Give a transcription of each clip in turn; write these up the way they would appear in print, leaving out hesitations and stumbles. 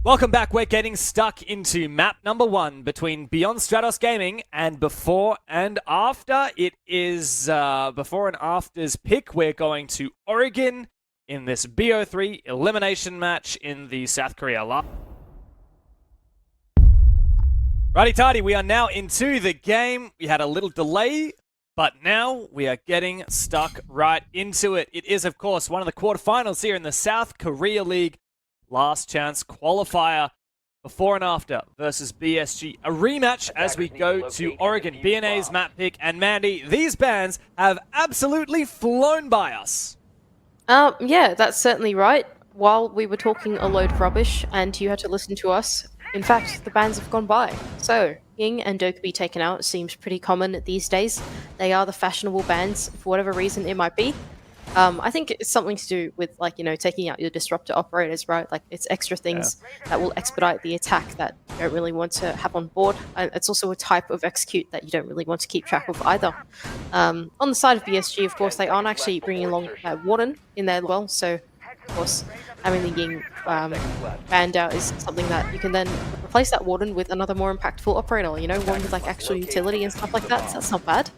Welcome back. We're getting stuck into map number 1 between Beyond Stratos Gaming and Before and After. It is Before and After's pick. We're going to Oregon in this BO3 elimination match in the South Korea Live. Righty tighty, we are now into the game. We had a little delay, but now we are getting stuck right into it. It is, of course, one of the quarterfinals here in the South Korea League. Last chance qualifier, Before and After versus BSG. A rematch as we go to Oregon. BNA's map pick. And Mandy, these bands have absolutely flown by us. Yeah, that's certainly right. While we were talking a load of rubbish and you had to listen to us, in fact, the bans have gone by. So, Ying and Dokubi taken out seems pretty common these days. They are the fashionable bans for whatever reason it might be. I think it's something to do with, like, you know, taking out your disruptor operators, right? Like, it's extra things that will expedite the attack that you don't really want to have on board. It's also a type of execute that you don't really want to keep track of either. On the side of BSG, of course, they aren't actually bringing along Warden in there as well, so, of course, having the Ying banned out is something that you can then replace that Warden with another more impactful operator, you know, one with, like, actual utility and stuff like that, so that's not bad.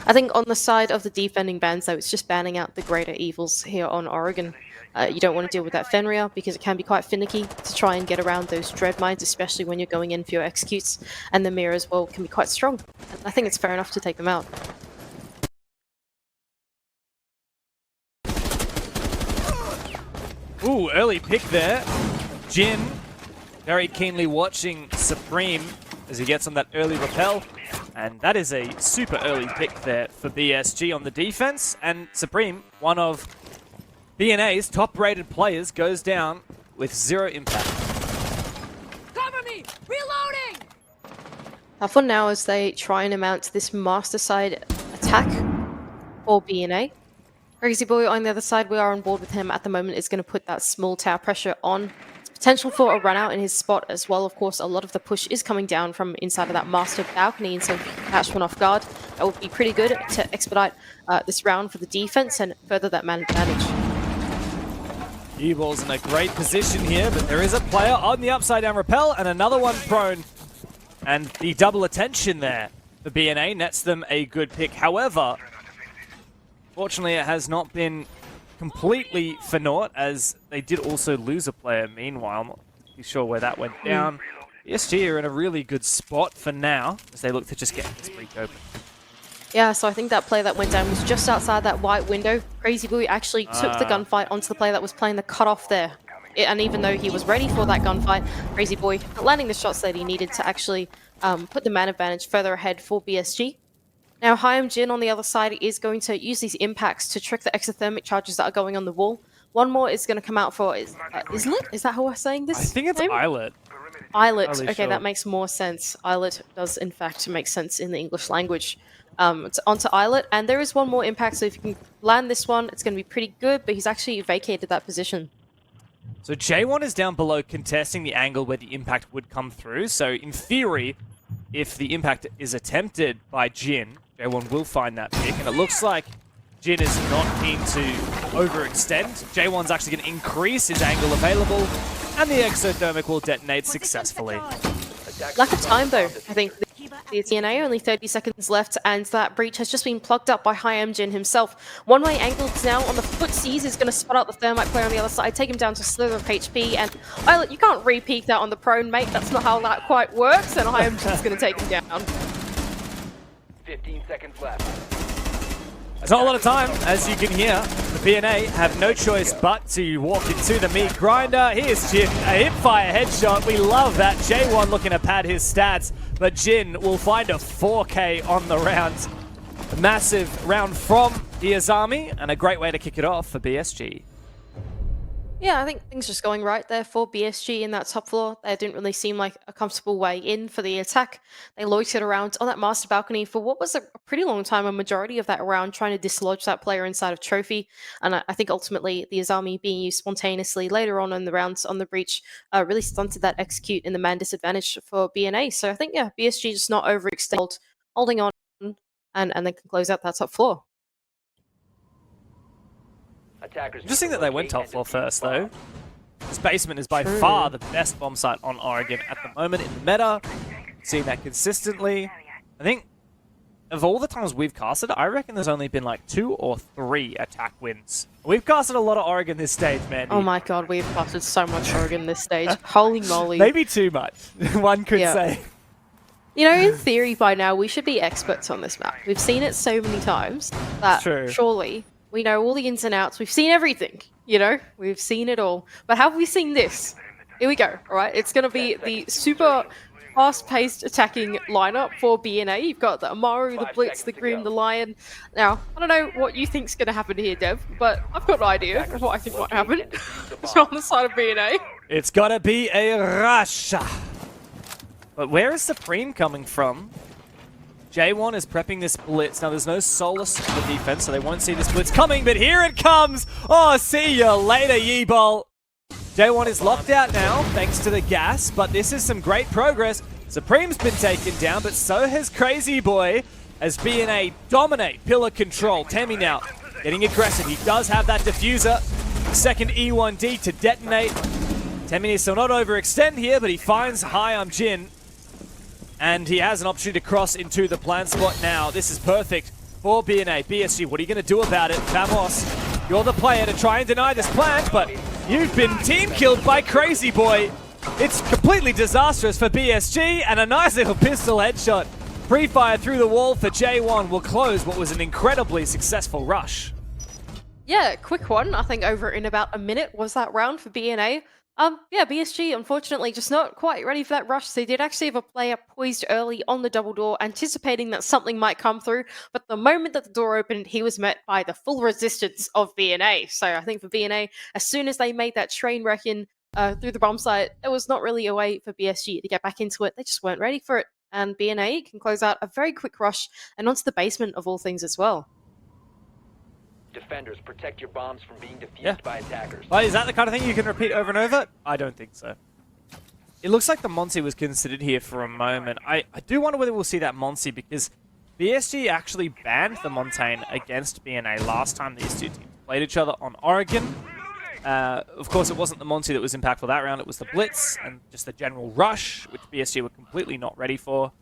I think on the side of the defending bans, though, it's just banning out the greater evils here on Oregon. You don't want to deal with that Fenrir because it can be quite finicky to try and get around those dread mines, especially when you're going in for your executes. And the mirror as well can be quite strong. And I think it's fair enough to take them out. Ooh, early pick there. Jin very keenly watching Supreme as he gets on that early rappel. And that is a super early pick there for BSG on the defense. And Supreme, one of BNA's top-rated players, goes down with 0 impact. Cover me! Reloading! For now, as they try and mount this master side attack for BNA. Crazy Boy on the other side, we are on board with him at the moment, is going to put that small tower pressure on. Potential for a run out in his spot as well. Of course, a lot of the push is coming down from inside of that master balcony, and so if you can catch one off guard, that would be pretty good to expedite this round for the defense and further that man advantage. E-Ball's in a great position here, but there is a player on the upside down rappel and another one prone. And the double attention there for BNA nets them a good pick. However, fortunately it has not been completely for naught, as they did also lose a player meanwhile. I'm not too sure where that went down. ESG are in a really good spot for now, as they look to just get this break open. Yeah, so I think that player that went down was just outside that white window. Crazy Boy actually took the gunfight onto the player that was playing the cutoff there. And even though he was ready for that gunfight, Crazy Boy landing the shots that he needed to actually put the man advantage further ahead for BSG. Now, Hyam Jin on the other side is going to use these impacts to trick the exothermic charges that are going on the wall. One more is going to come out for Islet? Is that how we're saying this? I think it's Islet. Islet. Okay, sure. That makes more sense. Islet does, in fact, make sense in the English language. It's onto Islet, and there is one more impact, so if you can land this one, it's going to be pretty good, but he's actually vacated that position. So J1 is down below contesting the angle where the impact would come through, so in theory, if the impact is attempted by Jin, J1 will find that pick, and it looks like Jin is not keen to overextend. J1's actually going to increase his angle available, and the exothermic will detonate successfully. Lack of time, though. I think the TNA, only 30 seconds left, and that breach has just been plugged up by Hyam Jin himself. One-way angled now on the footsies is going to spot out the Thermite player on the other side, take him down to a slither of HP, and Islet, you can't re-peek that on the prone, mate. That's not how that quite works, and Hyam Jin's going to take him down. 15 seconds left. There's not a lot of time, as you can hear. The BNA have no choice but to walk into the meat grinder. Here's Jin, a hipfire headshot. We love that. J1 looking to pad his stats, but Jin will find a 4K on the round. A massive round from the Azami, and a great way to kick it off for BSG. Yeah, I think things just going right there for BSG in that top floor. That didn't really seem like a comfortable way in for the attack. They loitered around on that master balcony for what was a pretty long time, a majority of that round, trying to dislodge that player inside of Trophy. And I think ultimately the Azami being used spontaneously later on in the rounds on the breach really stunted that execute in the man disadvantage for BNA. So I think, yeah, BSG just not overextended, holding on, and they can close out that top floor. Interesting that they went top floor first, though. This basement is by far the best bomb site on Oregon at the moment in the meta. Seeing that consistently. I think of all the times we've casted, I reckon there's only been like 2 or 3 attack wins. We've casted a lot of Oregon this stage, man. Oh my god, we've casted so much Oregon this stage. Holy moly. Maybe too much, one could Yeah. say. You know, in theory, by now, we should be experts on this map. We've seen it so many times that True. surely we know all the ins and outs. We've seen everything, you know? We've seen it all. But have we seen this? Here we go, alright? It's going to be the super fast-paced attacking lineup for BNA. You've got the Amaru, the 5 Blitz, the seconds to Grim, go. the Lion. Now, I don't know what you think's going to happen here, Dev, but I've got an idea of what I think might happen. It's on the side of BNA. It's gotta be a rush. But where is Supreme coming from? J1 is prepping this blitz. Now, there's no solace for the defense, so they won't see this blitz coming, but here it comes! Oh, see you later, Yeebol! J1 is locked out now, thanks to the gas, but this is some great progress. Supreme's been taken down, but so has Crazy Boy, as BNA dominate pillar control. Temmie now getting aggressive. He does have that diffuser. Second E1D to detonate. Temmie needs to not overextend here, but he finds Hyam Jin. And he has an opportunity to cross into the plant spot now. This is perfect for BNA. BSG, what are you going to do about it? Vamos, you're the player to try and deny this plant, but you've been team killed by Crazy Boy. It's completely disastrous for BSG, and a nice little pistol headshot. Pre-fire through the wall for J1 will close what was an incredibly successful rush. Yeah, quick one. I think over in about a minute was that round for BNA. Yeah, BSG, unfortunately, just not quite ready for that rush. They did actually have a player poised early on the double door, anticipating that something might come through, but the moment that the door opened, he was met by the full resistance of BNA. So I think for BNA, as soon as they made that train wreck in through the bomb site, there was not really a way for BSG to get back into it. They just weren't ready for it. And BNA can close out a very quick rush and onto the basement of all things as well. Defenders, protect your bombs from being defused by attackers. Well, is that the kind of thing you can repeat over and over? I don't think so. It looks like the Monty was considered here for a moment. I do wonder whether we'll see that Monty, because BSG actually banned the Montaigne against BNA last time these two teams played each other on Oregon. Of course, it wasn't the Monty that was impactful that round, it was the Blitz and just the general rush, which BSG were completely not ready for.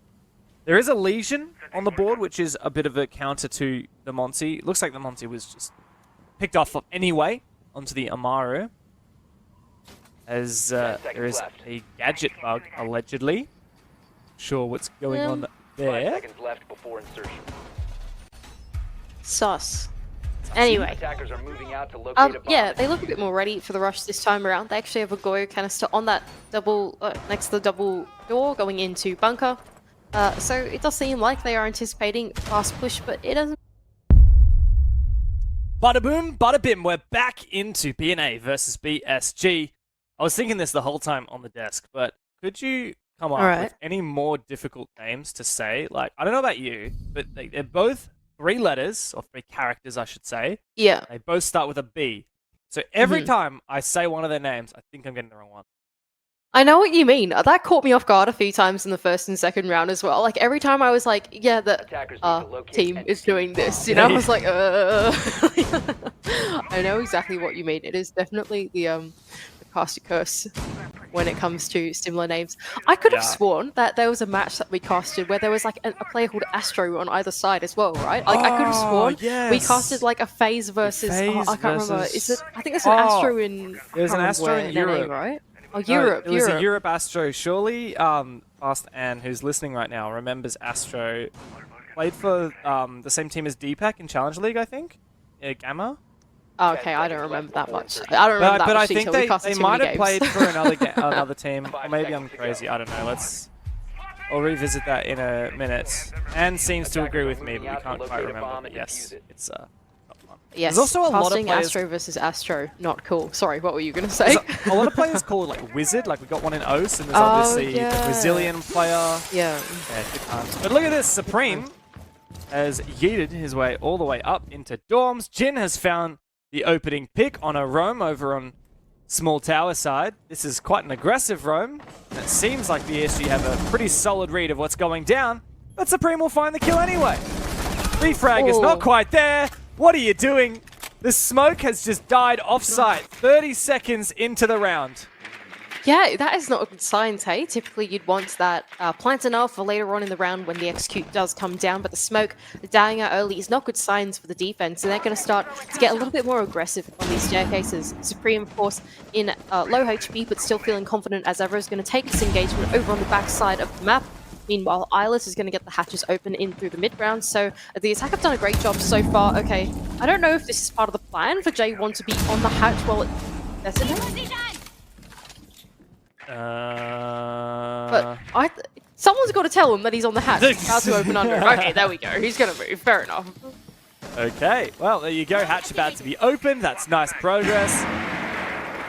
There is a Legion on the board, which is a bit of a counter to the Monty. It looks like the Monty was just picked off anyway onto the Amaru, as there is a gadget bug, allegedly. Sure what's going on 5 there. seconds left before insertion. Sus. Anyway. Attackers are moving out to locate a bomb. Yeah, they look a bit more ready for the rush this time around. They actually have a Goyo canister on that double, next to the double door going into bunker. So it does seem like they are anticipating fast push, but it doesn't. Bada boom, bada bim, we're back into BNA versus BSG. I was thinking this the whole time on the desk, but could you come up with any more difficult names to say? Like, I don't know about you, but they're both 3 letters, or 3 characters, I should say. Yeah. They both start with a B. So every time I say one of their names, I think I'm getting the wrong one. I know what you mean. That caught me off guard a few times in the first and second round as well. Like, every time I was like, yeah, the team is doing this, you know? I was like, I know exactly what you mean. It is definitely the caster curse when it comes to similar names. I could have sworn that there was a match that we casted where there was like a player called Astro on either side as well, right? Like, I could have sworn we casted like a FaZe versus... I can't remember. Is it? I think there's an Astro in... There's an Astro in Europe. Right? Oh, Europe. It was a Europe Astro. Surely, Fast Ann, who's listening right now, remembers Astro. Played for the same team as Deepak in Challenge League, I think. Gamma. Oh, okay, I don't remember that much. I don't remember that much. But I think they might have games. played for another team. Or maybe I'm crazy. I don't know. I'll revisit that in a minute. Ann seems to agree with me, but we can't quite remember. But yes, it's not fun. Yes, there's also a lot of players... Astro versus Astro, not cool. Sorry, what were you going to say? A lot of players called like Wizard, like we got one in OS, and there's obviously the Brazilian player. Yeah. Good times. But look at this, Supreme has yeeted his way all the way up into dorms. Jin has found the opening pick on a roam over on small tower side. This is quite an aggressive roam, and it seems like the ESG have a pretty solid read of what's going down, but Supreme will find the kill anyway. Refrag is not quite there. What are you doing? The smoke has just died off-site 30 seconds into the round. Yeah, that is not a good sign, hey? Typically, you'd want that planted enough for later on in the round when the execute does come down, but the smoke dying out early is not good signs for the defense, and they're going to start to get a little bit more aggressive on these staircases. Supreme, of course, in low HP, but still feeling confident as ever, is going to take this engagement over on the back side of the map. Meanwhile, Eyeless is going to get the hatches open in through the mid-round, so the attack have done a great job so far. Okay, I don't know if this is part of the plan for J1 to be on the hatch while it... That's it. But someone's got to tell him that he's on the hatch. About to open under. Okay, there we go. He's going to move. Fair enough. Okay, well, there you go. Hatch about to be opened. That's nice progress.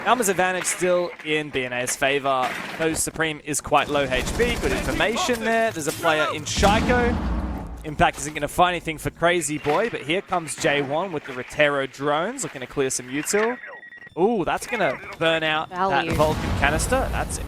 Numbers advantage still in BNA's favor. Though Supreme is quite low HP. Good information there. There's a player in Shaiko. Impact isn't going to find anything for Crazy Boy, but here comes J1 with the Rotero drones looking to clear some util. Ooh, that's going to burn out that Vulcan canister. That's it.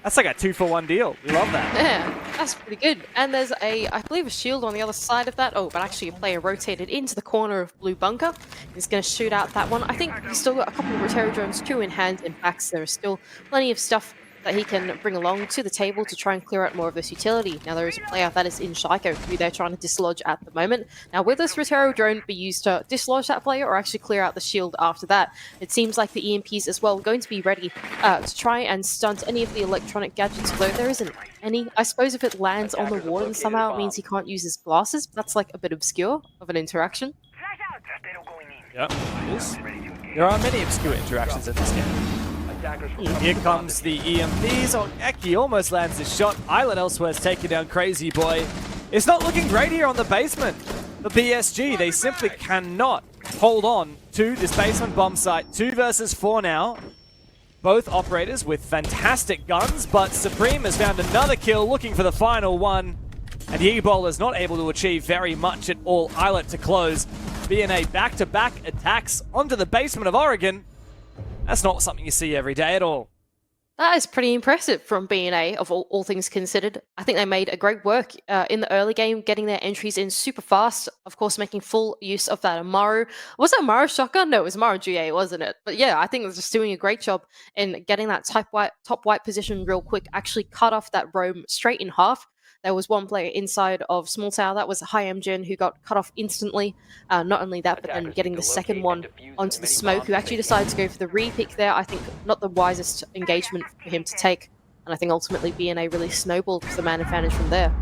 That's like a 2-for-1 deal. We love that. Yeah, that's pretty good. And there's I believe, a shield on the other side of that. Oh, but actually a player rotated into the corner of Blue Bunker. He's going to shoot out that one. I think he's still got a couple of Rotero drones, 2 in hand. In fact, there is still plenty of stuff that he can bring along to the table to try and clear out more of this utility. Now, there is a player that is in Shaiko who they're trying to dislodge at the moment. Now, will this Rotero drone be used to dislodge that player or actually clear out the shield after that? It seems like the EMPs as well are going to be ready to try and stunt any of the electronic gadgets, although there isn't any. I suppose if it lands on the warden somehow, it means he can't use his glasses. That's like a bit obscure of an interaction. Yep, it is. There are many obscure interactions in this game. Here comes the EMPs. Oh, Eki almost lands his shot. Islet elsewhere is taking down Crazy Boy. It's not looking great here on the basement. The BSG, they simply cannot hold on to this basement bomb site. 2 versus 4 now. Both operators with fantastic guns, but Supreme has found another kill looking for the final one. And Yeebol is not able to achieve very much at all. Islet to close. BNA back-to-back attacks onto the basement of Oregon. That's not something you see every day at all. That is pretty impressive from BNA, of all things considered. I think they made a great work in the early game, getting their entries in super fast. Of course, making full use of that Amaru. Was it Amaru shotgun? No, it was Amaru GA, wasn't it? But yeah, I think they're just doing a great job in getting that top white position real quick. Actually cut off that roam straight in half. There was one player inside of Small Tower. That was HiMJin, who got cut off instantly. Not only that, but then getting the second one onto the smoke, who actually decided to go for the re-pick there. I think not the wisest engagement for him to take. And I think ultimately BNA really snowballed the man advantage from there.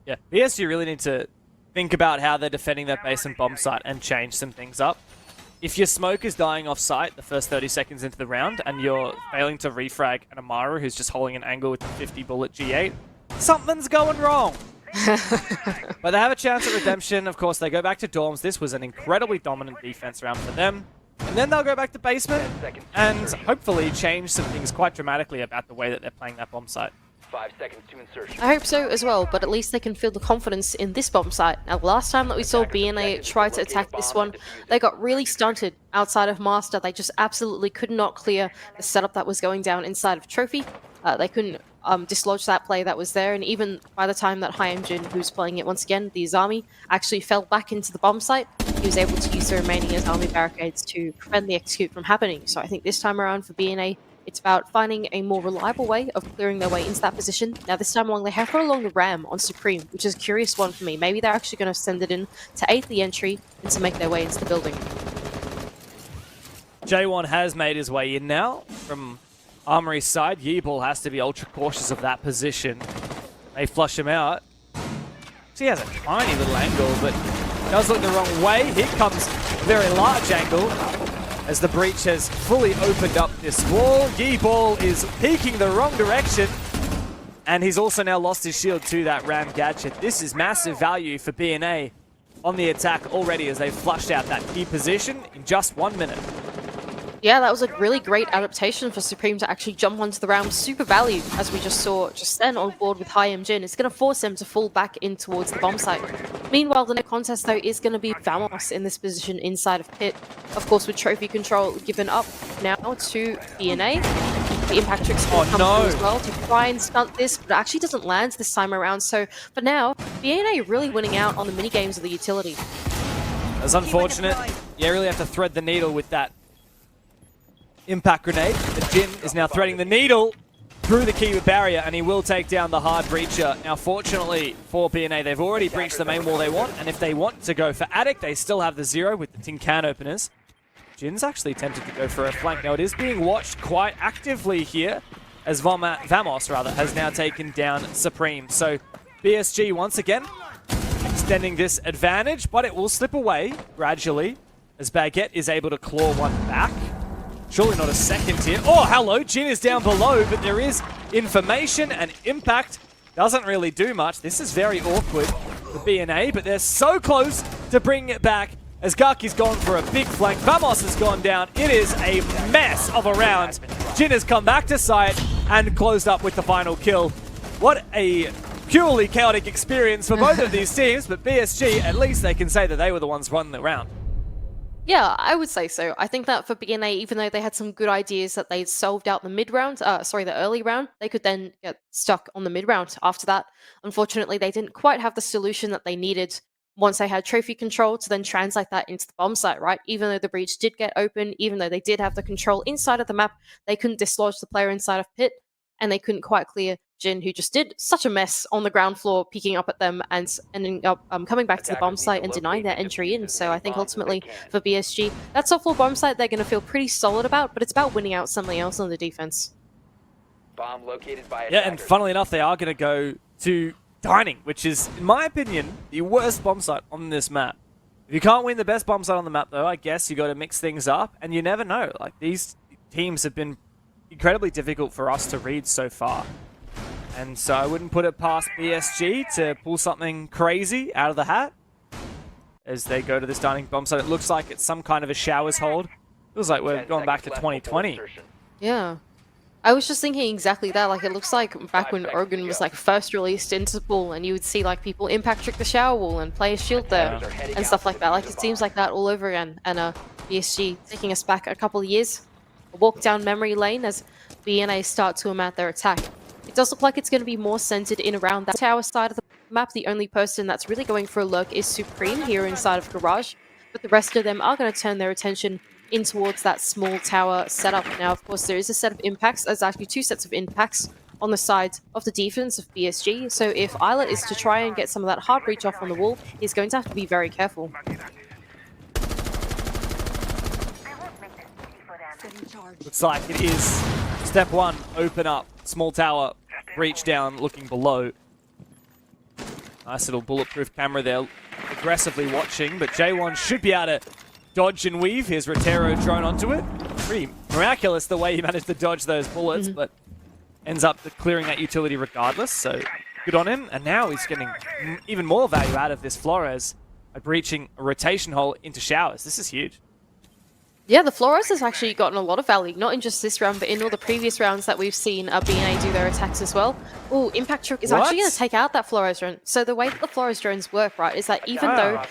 Yeah, BSG really need to think about how they're defending that base and bomb site and change some things up. If your smoke is dying off site the first 30 seconds into the round and you're failing to refrag an Amaru who's just holding an angle with the 50 bullet G8, something's going wrong. But they have a chance at redemption. Of course, they go back to dorms. This was an incredibly dominant defense round for them. And then they'll go back to basement and hopefully change some things quite dramatically about the way that they're playing that bomb site. 5 seconds to insertion. I hope so as well, but at least they can feel the confidence in this bomb site. Now, the last time that we saw BNA try to attack this one, they got really stunted outside of Master. They just absolutely could not clear the setup that was going down inside of Trophy. They couldn't dislodge that play that was there, and even by the time that HiMJin, who's playing it once again, the Azami, actually fell back into the bomb site, he was able to use the remaining Azami barricades to prevent the execute from happening. So I think this time around for BNA, it's about finding a more reliable way of clearing their way into that position. Now, this time along, they have put along the ram on Supreme, which is a curious one for me. Maybe they're actually going to send it in to aid the entry and to make their way into the building. J1 has made his way in now from Armory's side. Yeeball has to be ultra cautious of that position. They flush him out. He has a tiny little angle, but does look the wrong way. Here comes a very large angle, as the breach has fully opened up this wall. Yeeball is peeking the wrong direction. And he's also now lost his shield to that ram gadget. This is massive value for BNA on the attack already, as they've flushed out that key position in just 1 minute. Yeah, that was a really great adaptation for Supreme to actually jump onto the round. Super value, as we just saw just then on board with HiMJin. It's going to force him to fall back in towards the bomb site. Meanwhile, the next contest, though, is going to be Vamos in this position inside of Pit. Of course, with trophy control given up now to BNA. The impact tricks will come through as well to try and stunt this, but it actually doesn't land this time around. So for now, BNA really winning out on the mini games of the utility. That's unfortunate. You really have to thread the needle with that impact grenade. The Jin is now threading the needle through the Kiva barrier, and he will take down the hard breacher. Now, fortunately for BNA, they've already breached the main wall they want, and if they want to go for Attic, they still have the 0 with the tin can openers. Jin's actually tempted to go for a flank. Now, it is being watched quite actively here, as Vamos has now taken down Supreme. So, BSG once again extending this advantage, but it will slip away gradually as Baguette is able to claw one back. Surely not a second here. Oh, hello, Jin is down below, but there is information, and impact doesn't really do much. This is very awkward for BNA, but they're so close to bringing it back as Gaki's gone for a big flank. Vamos has gone down. It is a mess of a round. Jin has come back to site and closed up with the final kill. What a purely chaotic experience for both of these teams, but BSG, at least they can say that they were the ones running the round. Yeah, I would say so. I think that for BNA, even though they had some good ideas that they'd solved out the early round, they could then get stuck on the mid round after that. Unfortunately, they didn't quite have the solution that they needed once they had trophy control to then translate that into the bomb site, right? Even though the breach did get open, even though they did have the control inside of the map, they couldn't dislodge the player inside of pit, and they couldn't quite clear Jin, who just did such a mess on the ground floor, peeking up at them and ending up coming back to the bomb site and denying their entry in. So I think ultimately for BSG, that top floor bomb site they're going to feel pretty solid about, but it's about winning out something else on the defense. Bomb located by Yeah, and funnily enough, they are going to go to Dining, which is, in my opinion, the worst bomb site on this map. If you can't win the best bomb site on the map, though, I guess you got to mix things up, and you never know. Like, these teams have been incredibly difficult for us to read so far. And so I wouldn't put it past BSG to pull something crazy out of the hat as they go to this Dining bomb site. It looks like it's some kind of a showers hold. Feels like we're going back to 2020. Yeah. I was just thinking exactly that. Like, it looks like back when Oregon was like first released into pool, and you would see like people impact trick the shower wall and play a shield there and stuff like that. Like, it seems like that all over again. And BSG taking us back a couple of years, a walk down memory lane as BNA start to amount their attack. It does look like it's going to be more centered in around that tower side of the map. The only person that's really going for a lurk is Supreme here inside of Garage, but the rest of them are going to turn their attention in towards that small tower setup. Now, of course, there is a set of impacts. There's actually 2 sets of impacts on the side of the defense of BSG, so if Islet is to try and get some of that hard breach off on the wall, he's going to have to be very careful. Looks like it is step 1, open up, small tower, breach down, looking below. Nice little bulletproof camera there, aggressively watching, but J1 should be able to dodge and weave his Rotero drone onto it. Pretty miraculous the way he managed to dodge those bullets, but ends up clearing that utility regardless, so good on him. And now he's getting even more value out of this Flores by breaching a rotation hole into showers. This is huge. Yeah, the Flores has actually gotten a lot of value, not in just this round, but in all the previous rounds that we've seen BNA do their attacks as well. Oh, Impact Trick is actually going to take out that Flores drone. So the way that the Flores drones work, right, is that even though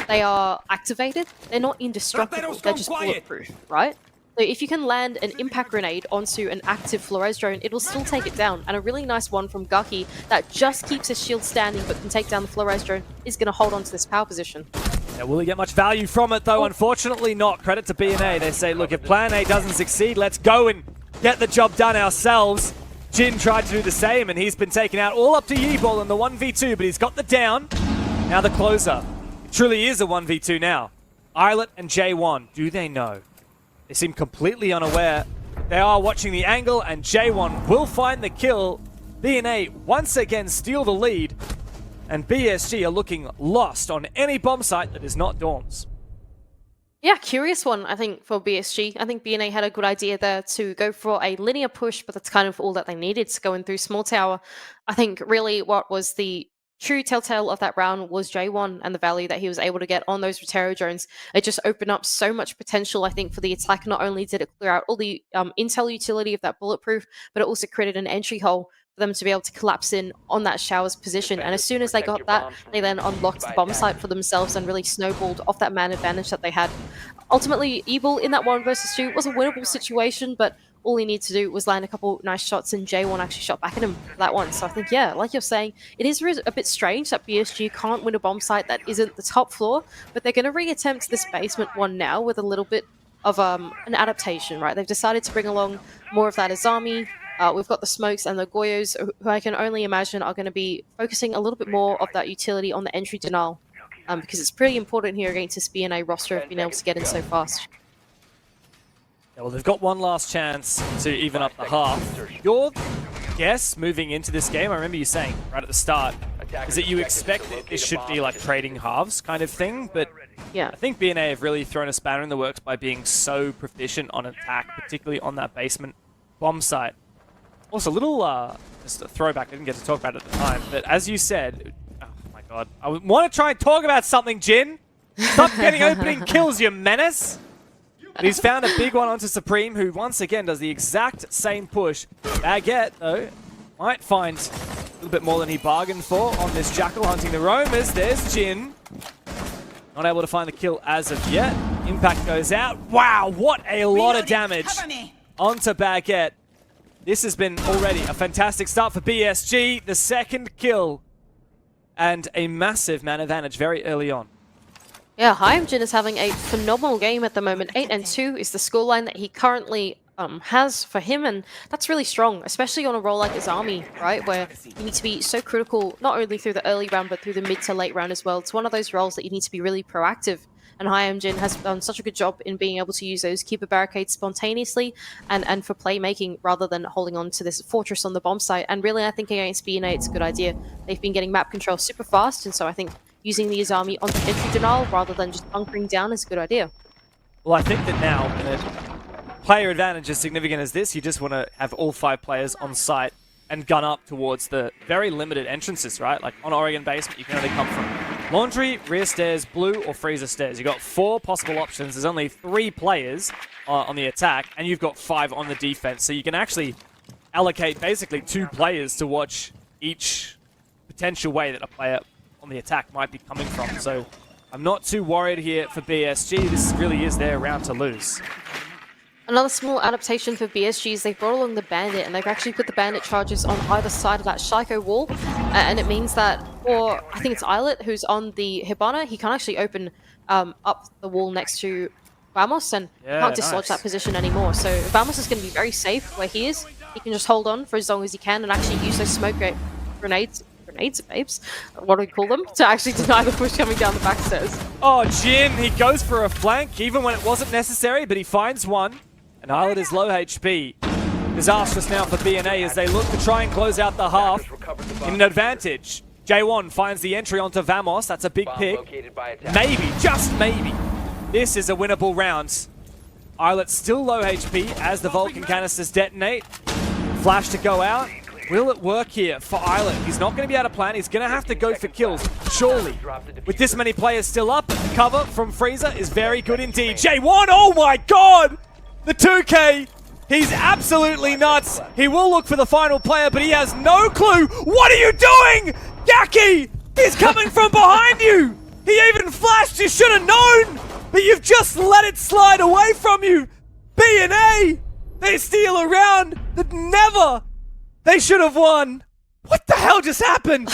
they are activated, they're not indestructible, they're just bulletproof, right? So if you can land an impact grenade onto an active Flores drone, it will still take it down. And a really nice one from Gaki that just keeps his shield standing but can take down the Flores drone is going to hold on to this power position. Yeah, will he get much value from it, though? Unfortunately not. Credit to BNA. They say, look, if Plan A doesn't succeed, let's go and get the job done ourselves. Jin tried to do the same, and he's been taken out all up to Yeeball in the 1v2, but he's got the down. Now the closer. It truly is a 1v2 now. Islet and J1, do they know? They seem completely unaware. They are watching the angle, and J1 will find the kill. BNA once again steal the lead. And BSG are looking lost on any bomb site that is not dorms. Yeah, curious one, I think, for BSG. I think BNA had a good idea there to go for a linear push, but that's kind of all that they needed to go in through small tower. I think really what was the true telltale of that round was J1 and the value that he was able to get on those Rotero drones. It just opened up so much potential, I think, for the attack. Not only did it clear out all the intel utility of that bulletproof, but it also created an entry hole for them to be able to collapse in on that shower's position. And as soon as they got that, they then unlocked the bomb site for themselves and really snowballed off that man advantage that they had. Ultimately, Evil in that 1 versus 2 was a winnable situation, but all he needed to do was land a couple nice shots, and J1 actually shot back at him for that one. So I think, yeah, like you're saying, it is a bit strange that BSG can't win a bomb site that isn't the top floor, but they're going to re-attempt this basement one now with a little bit of an adaptation, right? They've decided to bring along more of that Azami. We've got the Smokes and the Goyos, who I can only imagine are going to be focusing a little bit more of that utility on the entry denial, because it's pretty important here against this BNA roster of being able to get in so fast. Yeah, well, they've got one last chance to even up the half. Your guess moving into this game, I remember you saying right at the start, is that you expect that this should be like trading halves kind of thing, but yeah, I think BNA have really thrown a spanner in the works by being so proficient on attack, particularly on that basement bomb site. Also, a little, just a throwback, I didn't get to talk about it at the time, but as you said, oh my god, I want to try and talk about something, Jin! Stop getting opening kills, you menace! And he's found a big one onto Supreme, who once again does the exact same push. Baguette, though, might find a little bit more than he bargained for on this Jackal hunting the roamers. There's Jin. Not able to find the kill as of yet. Impact goes out. Wow, what a lot of damage onto Baguette. This has been already a fantastic start for BSG. The second kill and a massive man advantage very early on. Yeah, Hyamjin is having a phenomenal game at the moment. 8-2 is the scoreline that he currently has for him, and that's really strong, especially on a role like Azami, right? Where you need to be so critical, not only through the early round, but through the mid to late round as well. It's one of those roles that you need to be really proactive, and Hyamjin has done such a good job in being able to use those keeper barricades spontaneously and for playmaking rather than holding on to this fortress on the bomb site. And really, I think against BNA, it's a good idea. They've been getting map control super fast, and so I think using the Azami onto entry denial rather than just bunkering down is a good idea. Well, I think that now, in a player advantage as significant as this, you just want to have all 5 players on site and gun up towards the very limited entrances, right? Like on Oregon basement, you can only come from laundry, rear stairs, blue, or freezer stairs. You've got 4 possible options. There's only 3 players on the attack, and you've got 5 on the defense. So you can actually allocate basically 2 players to watch each potential way that a player on the attack might be coming from. So I'm not too worried here for BSG. This really is their round to lose. Another small adaptation for BSG is they've brought along the Bandit, and they've actually put the Bandit charges on either side of that Shiko wall, and it means that, or I think it's Islet who's on the Hibana, he can't actually open up the wall next to Vamos, and can't dislodge that position anymore. So Vamos is going to be very safe where he is. He can just hold on for as long as he can and actually use those smoke grenades, babes, what do we call them, to actually deny the push coming down the back stairs. Oh, Jin, he goes for a flank even when it wasn't necessary, but he finds one. And Islet is low HP. Disastrous now for BNA as they look to try and close out the half in an advantage. J1 finds the entry onto Vamos. That's a big pick. Maybe, just maybe, this is a winnable round. Islet still low HP as the Vulcan canisters detonate. Flash to go out. Will it work here for Islet? He's not going to be able to plan. He's going to have to go for kills, surely. With this many players still up, the cover from Freezer is very good indeed. J1, oh my god! The 2K, he's absolutely nuts. He will look for the final player, but he has no clue. What are you doing? Gaki, he's coming from behind you. He even flashed, you should have known, but you've just let it slide away from you. B&A, they steal a round that never they should have won. What the hell just happened?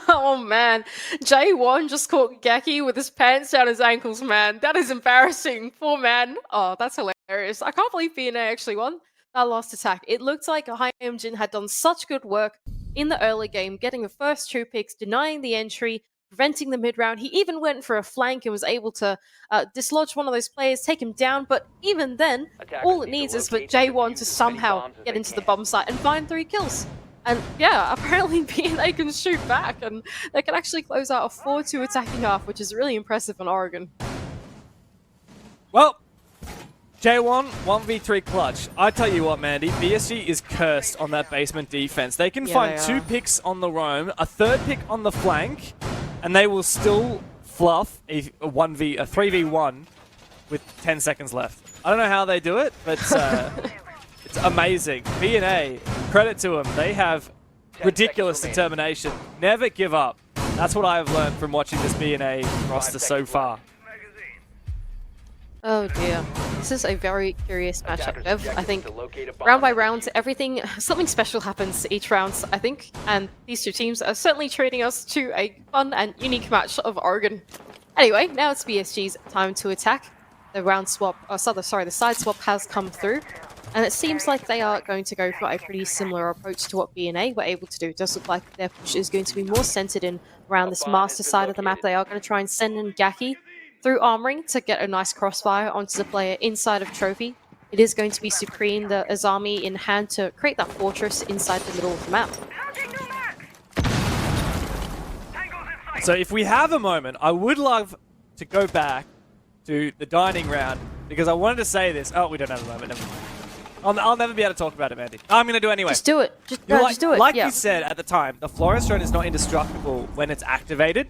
Oh man, J1 just caught Gaki with his pants down his ankles, man. That is embarrassing. Poor man. Oh, that's hilarious. I can't believe BNA actually won that last attack. It looked like Hyamjin had done such good work in the early game, getting the first 2 picks, denying the entry, preventing the mid-round. He even went for a flank and was able to dislodge one of those players, take him down. But even then, all it needs is for J1 to somehow get into the bomb site and find 3 kills. And yeah, apparently BNA can shoot back, and they can actually close out a 4-2 attacking half, which is really impressive on Oregon. Well, J1, 1v3 clutch. I tell you what, Mandy, BSG is cursed on that basement defense. They can find 2 picks on the roam, a 3rd pick on the flank, and they will still fluff a 3v1 with 10 seconds left. I don't know how they do it, but it's amazing. B&A, credit to them. They have ridiculous determination. Never give up. That's what I have learned from watching this B&A roster so far. Oh dear. This is a very curious matchup, Attackers Dev. objective I is think to locate a bomb round by and round, defuse it. everything, something special happens each round, I think. And these two teams are certainly treating us to a fun and unique match of Oregon. Anyway, now it's BSG's time to attack. The round swap, the side swap has come through. And it seems like they are going to go for a pretty similar approach to what B&A were able to do. It does look like their push is going to be more centered in around this master side of the map. They are going to try and send in Gaki through armoring to get a nice crossfire onto the player inside of Trophy. It is going to be Supreme, the Azami in hand to create that fortress inside the middle of the map. So if we have a moment, I would love to go back to the dining round because I wanted to say this. Oh, we don't have a moment. Never mind. I'll never be able to talk about it, Mandy. I'm going to do it anyway. Just do it. Just do it. Like yeah. we said at the time, the Florist Drone is not indestructible when it's activated.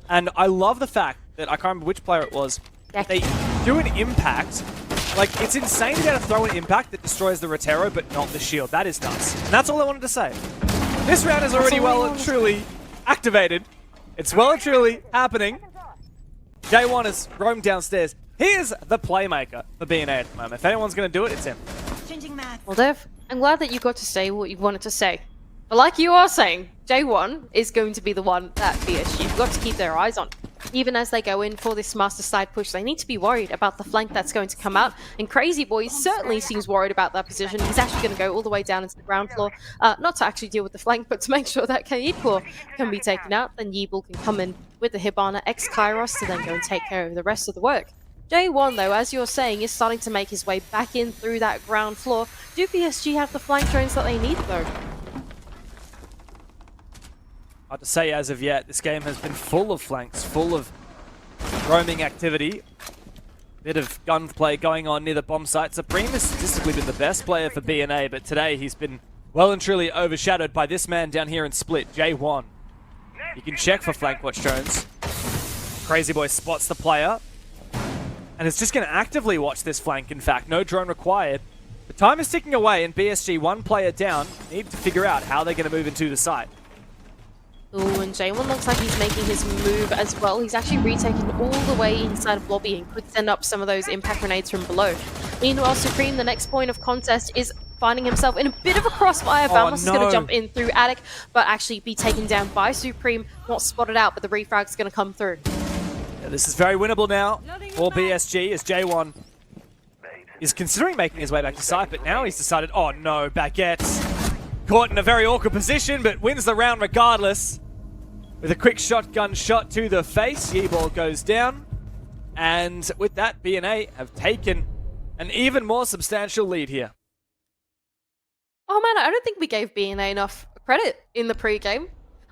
And I love the fact that, I can't remember which player it was, they do an impact. Like, it's insane to be able to throw an impact that destroys the Rotero, but not the shield. That is nuts. And that's all I wanted to say. This round is already well and truly activated. It's well and truly happening. J1 has roamed downstairs. He is the playmaker for B&A at the moment. If anyone's going to do it, it's him. Well, Dev, I'm glad that you got to say what you wanted to say. But like you are saying, J1 is going to be the one that BSG've got to keep their eyes on. Even as they go in for this master side push, they need to be worried about the flank that's going to come out. And Crazy Boy certainly seems worried about that position. He's actually going to go all the way down into the ground floor. Not to actually deal with the flank, but to make sure that Kaidpur can be taken out. Then Yeeble can come in with the Hibana X Kairos to then go and take care of the rest of the work. J1, though, as you're saying, is starting to make his way back in through that ground floor. Do PSG have the flank drones that they need, though? Hard to say as of yet. This game has been full of flanks, full of roaming activity. Bit of gunplay going on near the bomb site. Supreme has statistically been the best player for B&A, but today he's been well and truly overshadowed by this man down here in Split, J1. You can check for flank watch drones. Crazy Boy spots the player. And is just going to actively watch this flank, in fact. No drone required. The time is ticking away, and BSG, one player down, need to figure out how they're going to move into the site. Ooh, and J1 looks like he's making his move as well. He's actually retaken all the way inside of lobby and could send up some of those impact grenades from below. Meanwhile, Supreme, the next point of contest, is finding himself in a bit of a crossfire. Bamos is going to jump in through Attic, but actually be taken down by Supreme. Not spotted out, but the refrag's going to come through. Yeah, this is very winnable now for BSG as J1 is considering making his way back to site, but now he's decided, oh no, Baguette's caught in a very awkward position, but wins the round regardless. With a quick shotgun shot to the face, Yeeball goes down. And with that, B&A have taken an even more substantial lead here. Oh man, I don't think we gave B&A enough credit in the pre-game.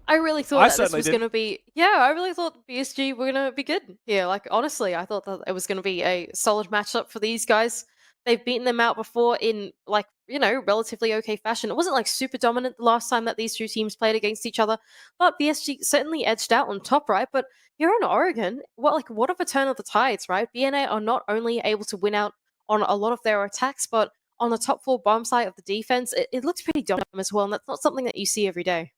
I really thought that this was going to be... Yeah, I really thought BSG were going to be good here. Like, honestly, I thought that it was going to be a solid matchup for these guys. They've beaten them out before in, like, you know, relatively okay fashion. It wasn't, like, super dominant the last time that these two teams played against each other, but BSG certainly edged out on top, right? But here in Oregon, what of a turn of the tides, right? BNA are not only able to win out on a lot of their attacks, but on the top 4 bomb site of the defense, it looks pretty dominant as well, and that's not something that you see every day.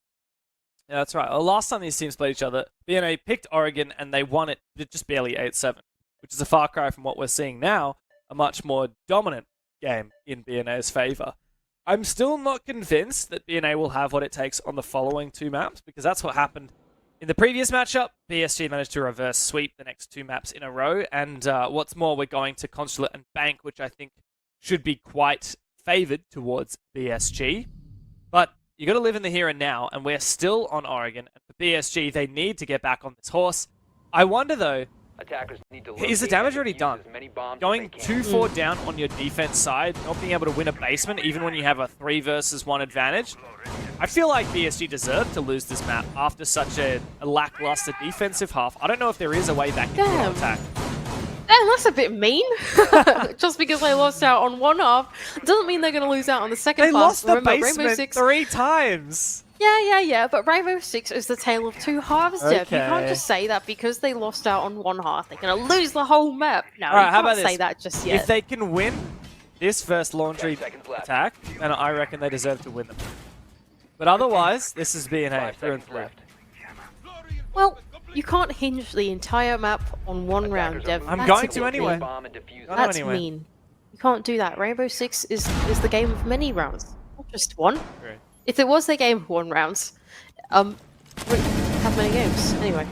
Yeah, that's right. Well, last time these teams played each other, B&A picked Oregon and they won it just barely 8-7, which is a far cry from what we're seeing now, a much more dominant game in B&A's favor. I'm still not convinced that B&A will have what it takes on the following 2 maps, because that's what happened in the previous matchup. BSG managed to reverse sweep the next 2 maps in a row, and what's more, we're going to Consulate and Bank, which I think should be quite favored towards BSG. But you got to live in the here and now, and we're still on Oregon. And for BSG, they need to get back on this horse. I wonder, though, Attackers need to is the damage already done? Going as they can. 2-4 down on your defense side, not being able to win a basement, even when you have a 3 versus 1 advantage. I feel like BSG deserved to lose this map after such a lackluster defensive half. I don't know if there is a way back into an attack. Damn, that's a bit mean. Just because they lost out on one half doesn't mean they're going to lose out on the second half. They lost the Remember, basement 3 times. Yeah, but Rainbow Six is the tale of 2 halves, Jeff. You can't just say that because they lost out on one half, they're going to lose the whole map. No, All right, you how can't about say this? that just yet. If they can win this first laundry 10 seconds left. attack, then I reckon they deserve to win them. But otherwise, this is B&A 5 through and seconds through. left. Well, you can't hinge the entire map on one round, Attackers are Dev. moving. I'm That's going a to bit anyway. mean. Bomb and defuse Go it. That's anyway. mean. You can't do that. Rainbow Six is the game of many rounds, not just one. Right. If it was the game of one rounds, we wouldn't have many games. Anyway.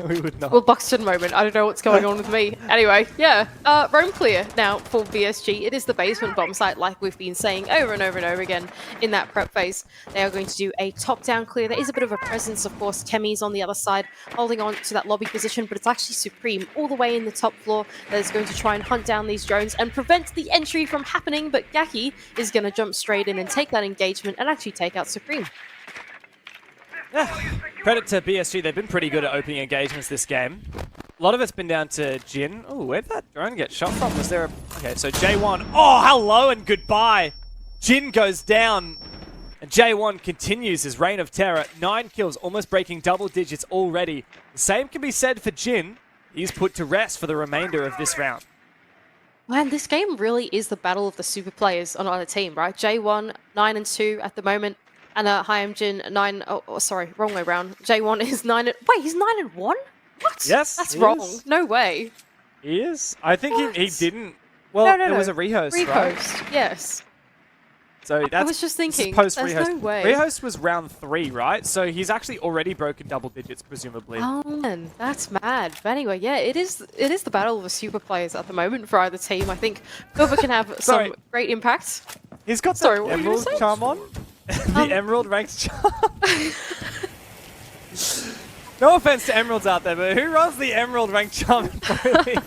We would not. Well, Buxton moment. I don't know what's going on with me. Anyway, yeah. Roam clear now for BSG. It is the basement bomb site, like we've been saying over and over and over again in that prep phase. They are going to do a top-down clear. There is a bit of a presence, of course. Temmie's on the other side, holding on to that lobby position, but it's actually Supreme all the way in the top floor that is going to try and hunt down these drones and prevent the entry from happening. But Gaki is going to jump straight in and take that engagement and actually take out Supreme. Yeah. Credit to BSG, they've been pretty good at opening engagements this game. A lot of it's been down to Jin. Oh, where did that drone get shot from? Was there a... Okay, so J1. Oh, hello and goodbye. Jin goes down. And J1 continues his reign of terror. 9 kills, almost breaking double digits already. The same can be said for Jin. He's put to rest for the remainder of this round. Man, this game really is the battle of the super players on either team, right? J1, 9-2 at the moment. And Hyamjin 9. Oh, sorry, wrong way round. J1 is 9. Wait, he's 9-1? What? Yes, That's he wrong. is. No way. He is. I think he What? didn't. Well, No. it was a rehost, right? Rehost, yes. So that's I was just thinking, post there's rehost. no way. Rehost was round 3, right? So he's actually already broken double digits, presumably. Oh man, that's mad. But anyway, yeah, it is the battle of the super players at the moment for either team. I think whoever can have Sorry. some great impacts. He's got Sorry, the what were you emerald gonna say? charm on. The emerald ranked charm. No offense to emeralds out there, but who runs the emerald ranked charm in Pro League?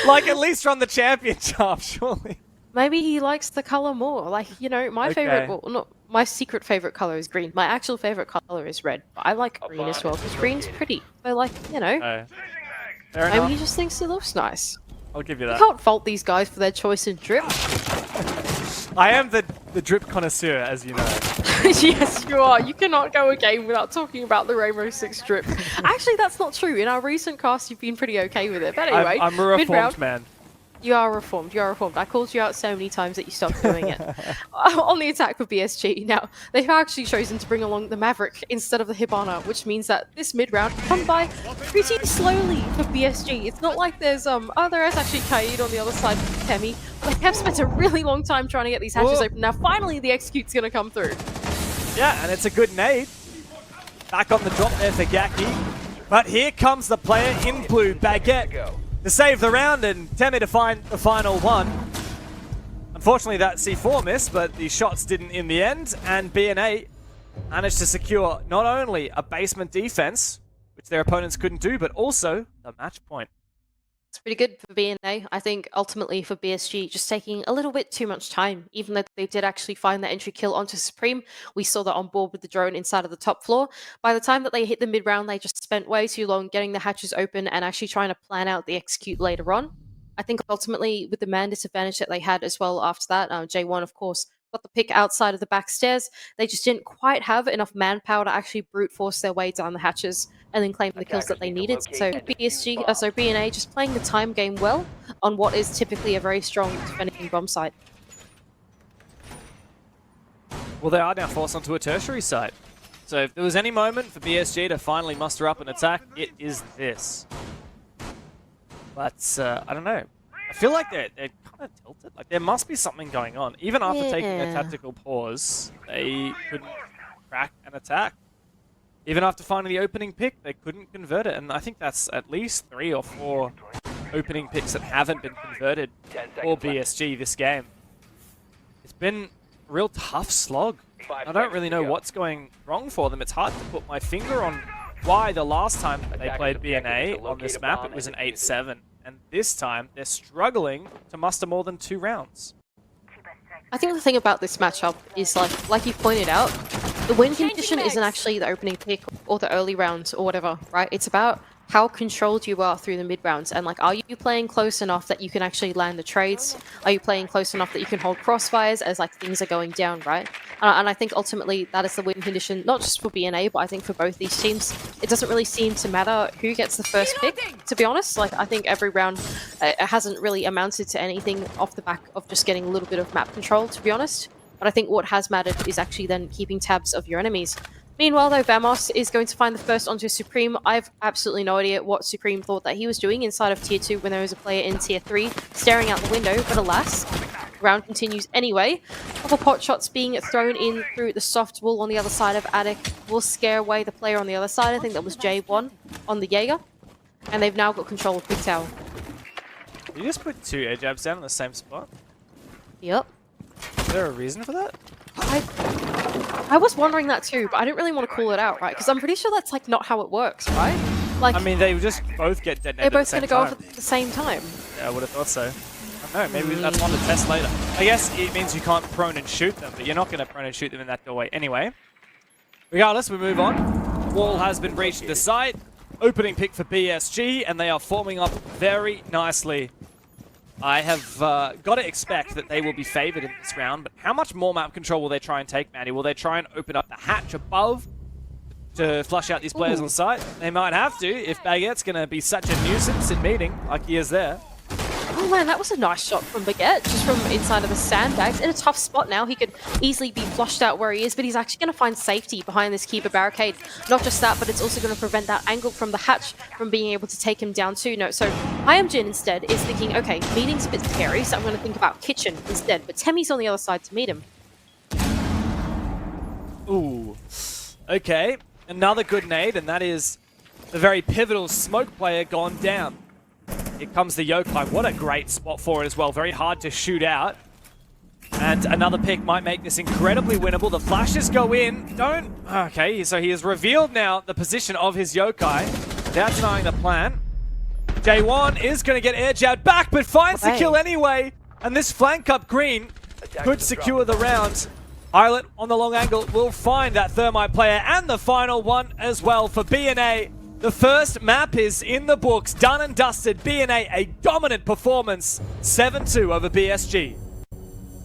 Like, at least run the champion charm, surely. Maybe he likes the color more. Like, you know, my favorite, well, not my secret favorite color is green. My actual favorite color is red. But I like green as well because green's pretty. So, like, you know, Oh. Fair maybe enough. he just thinks it looks nice. I'll give you You that. can't fault these guys for their choice in drip. I am the drip connoisseur, as you know. Yes, you are. You cannot go a game without talking about the Rainbow Six drip. Actually, that's not true. In our recent cast, you've been pretty okay with it. But anyway, I'm a reformed mid-round, man. you are reformed. You are reformed. I called you out so many times that you stopped doing it. On the attack for BSG, now they've actually chosen to bring along the Maverick instead of the Hibana, which means that this mid-round come by pretty slowly for BSG. It's not like there's there is actually Kaid on the other side of Temmie. They have spent a really long time trying to get these hatches Whoa. open. Now finally the execute's gonna come through. Yeah, and it's a good nade. Back on the drop there for Gaki. But here comes the player in blue, Baguette, to save the round and Temmie to find the final one. Unfortunately, that C4 missed, but the shots didn't in the end, and BNA managed to secure not only a basement defense, which their opponents couldn't do, but also the match point. It's pretty good for BNA. I think ultimately for BSG, just taking a little bit too much time. Even though they did actually find that entry kill onto Supreme, we saw that on board with the drone inside of the top floor. By the time that they hit the mid round, they just spent way too long getting the hatches open and actually trying to plan out the execute later on. I think ultimately with the man disadvantage that they had as well after that, J1 of course got the pick outside of the back stairs. They just didn't quite have enough manpower to actually brute force their way down the hatches and then claim the kills that they needed. So BSG, so BNA just playing the time game well on what is typically a very strong defending bomb site. Well, they are now forced onto a tertiary site. So if there was any moment for BSG to finally muster up an attack, it is this. But I don't know. I feel like they're kind of tilted. Like there must be something going on. Even after taking a Yeah. tactical pause, they couldn't crack an attack. Even after finding the opening pick, they couldn't convert it. And I think that's at least 3 or 4 opening picks that haven't been converted for BSG this game. It's been a real tough slog. I don't really know what's going wrong for them. It's hard to put my finger on why the last time they played BNA on this map, it was an 8-7. And this time, they're struggling to muster more than 2 rounds. I think the thing about this matchup is like you pointed out, the win condition isn't actually the opening pick or the early rounds or whatever, right? It's about how controlled you are through the mid rounds and like, are you playing close enough that you can actually land the trades? Are you playing close enough that you can hold crossfires as like things are going down, right? And I think ultimately that is the win condition, not just for BNA, but I think for both these teams. It doesn't really seem to matter who gets the first pick, to be honest. Like I think every round it hasn't really amounted to anything off the back of just getting a little bit of map control, to be honest. But I think what has mattered is actually then keeping tabs of your enemies. Meanwhile, though, Vamos is going to find the first onto Supreme. I've absolutely no idea what Supreme thought that he was doing inside of Tier 2 when there was a player in Tier 3 staring out the window, but alas, round continues anyway. A couple pot shots being thrown in through the soft wall on the other side of Attic will scare away the player on the other side. I think that was J1 on the Jaeger. And they've now got control of Big Tower. You just put 2 air jabs down in the same spot? Yep. Is there a reason for that? I was wondering that too, but I didn't really want to call it out, right? Because I'm pretty sure that's like not how it works, right? Like, I mean, they just both get detonated they're both going to go off at the same time. Yeah, I would have thought so. I don't know, maybe that's one to test later. I guess it means you can't prone and shoot them, but you're not going to prone and shoot them in that doorway anyway. Regardless, we move on. Wall has been breached at the site. Opening pick for BSG, and they are forming up very nicely. I have got to expect that they will be favored in this round, but how much more map control will they try and take, Manny? Will they try and open up the hatch above to flush out these players on site? They might have to if Baguette's going to be such a nuisance in meeting like he is there. Oh man, that was a nice shot from Baguette, just from inside of the sandbags. In a tough spot now, he could easily be flushed out where he is, but he's actually going to find safety behind this Keeper barricade. Not just that, but it's also going to prevent that angle from the hatch from being able to take him down too. No, so Hyamjin instead is thinking, okay, meeting's a bit scary, so I'm going to think about kitchen instead. But Temmie's on the other side to meet him. Ooh. Okay, another good nade, and that is the very pivotal smoke player gone down. Here comes the Yokai. What a great spot for it as well. Very hard to shoot out. And another pick might make this incredibly winnable. The flashes go in. Don't... Okay, so he has revealed now the position of his Yokai without denying the plan. J1 is going to get air jabbed back, but finds the kill anyway. And this flank up green could secure the round. Islet on the long angle will find that Thermite player and the final one as well for BNA. The first map is in the books, done and dusted. BNA, a dominant performance, 7-2 over BSG.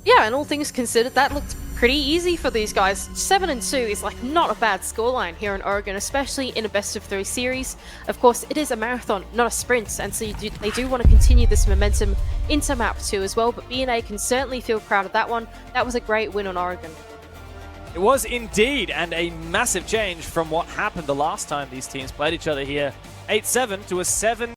Yeah, and all things considered, that looked pretty easy for these guys. 7-2 is like not a bad scoreline here in Oregon, especially in a best-of-3 series. Of course, it is a marathon, not a sprint, and so they do want to continue this momentum into map 2 as well, but BNA can certainly feel proud of that one. That was a great win on Oregon. It was indeed, and a massive change from what happened the last time these teams played each other here. 8-7 to a 7